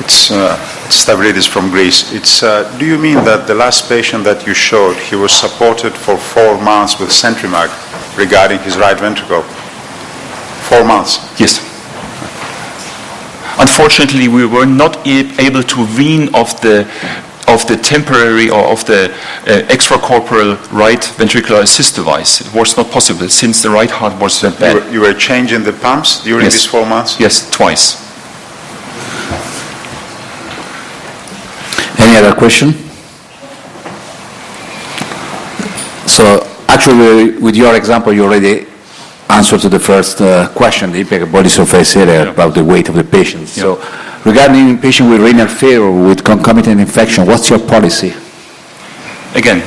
It's Stavridis from Greece. Do you mean that the last patient that you showed, he was supported for 4 months with Centrimag regarding his right ventricle? 4 months? Yes. Unfortunately, we were not able to wean off the temporary or of the extracorporeal right ventricular assist device. It was not possible since the right heart was that bad. You were changing the pumps during these 4 months? Yes, twice. Any other question? So actually, with your example, you already answered to the first question, the impact body surface area about the weight of the patient. Yeah. So regarding patient with renal failure or with concomitant infection, what's your policy? Again,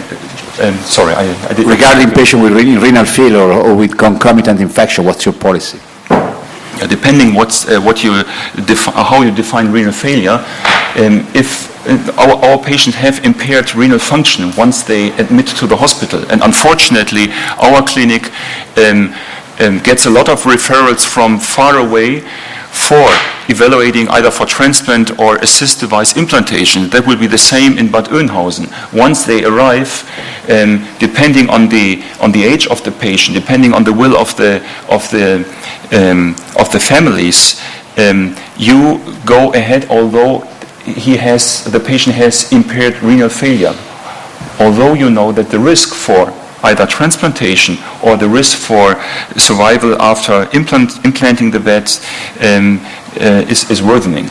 sorry, I didn't... Regarding patient with renal failure or with concomitant infection, what's your policy? Depending how you define renal failure, if our patients have impaired renal function once they admit to the hospital, and unfortunately our clinic gets a lot of referrals from far away for evaluating either for transplant or assist device implantation. That will be the same in Bad Oeynhausen. Once they arrive, depending on the age of the patient, depending on the will of the families, you go ahead, although the patient has impaired renal failure. Although you know that the risk for either transplantation or the risk for survival after implanting the VET is worsening.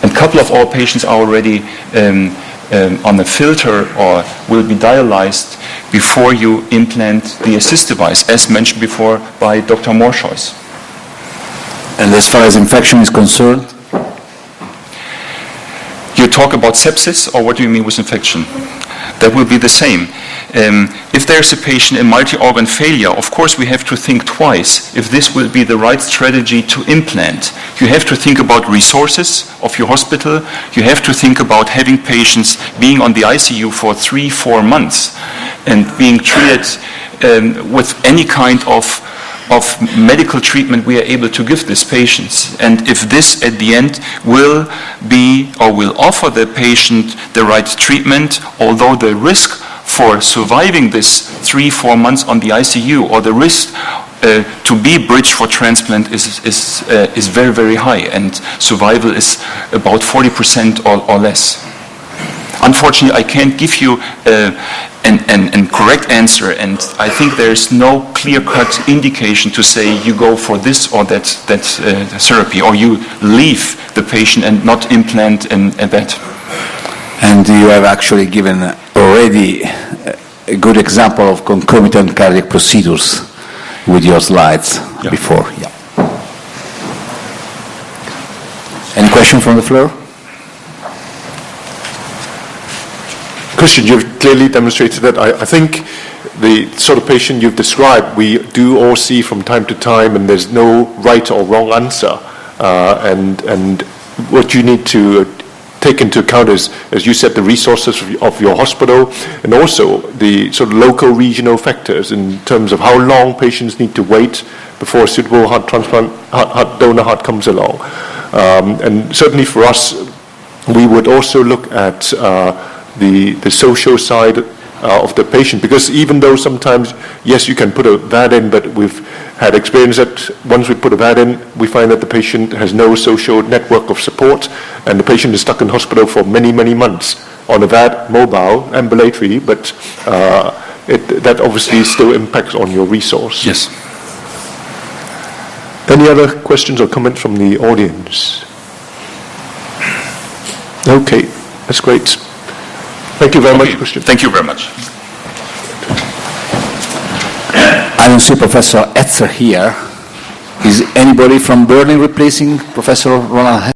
And a couple of our patients are already on a filter or will be dialyzed before you implant the assist device, as mentioned before by Dr. Morshoys. And as far as infection is concerned? You talk about sepsis, or what do you mean with infection? That will be the same. If there's a patient in multi-organ failure, of course we have to think twice if this will be the right strategy to implant. You have to think about resources of your hospital. You have to think about having patients being on the ICU for 3-4 months and being treated with any kind of medical treatment we are able to give these patients. And if this at the end will be or will offer the patient the right treatment, although the risk for surviving this 3-4 months on the ICU or the risk to be bridged for transplant is very, very high, and survival is about 40% or less. Unfortunately, I can't give you an correct answer, and I think there is no clear-cut indication to say you go for this or that therapy, or you leave the patient and not implant that. And you have actually given already a good example of concomitant cardiac procedures with your slides before. Yeah. Any question from the floor? Christian, you've clearly demonstrated that. I think the sort of patient you've described, we do all see from time to time, and there's no right or wrong answer. And what you need to take into account is, as you said, the resources of your hospital, and also the sort of local regional factors in terms of how long patients need to wait before a suitable heart transplant, heart donor heart comes along. And certainly for us, we would also look at the social side of the patient, because even though sometimes, yes, you can put a VAD in, but we've had experience that once we put a VAD in, we find that the patient has no social network of support, and the patient is stuck in hospital for many, many months on a VAD, mobile, ambulatory, but that obviously still impacts on your resource. Yes. Any other questions or comments from the audience? Okay, that's great. Thank you very much, Christian. Thank you very much. I don't see Professor Etzer here. Is anybody from Berlin replacing Professor Ronald?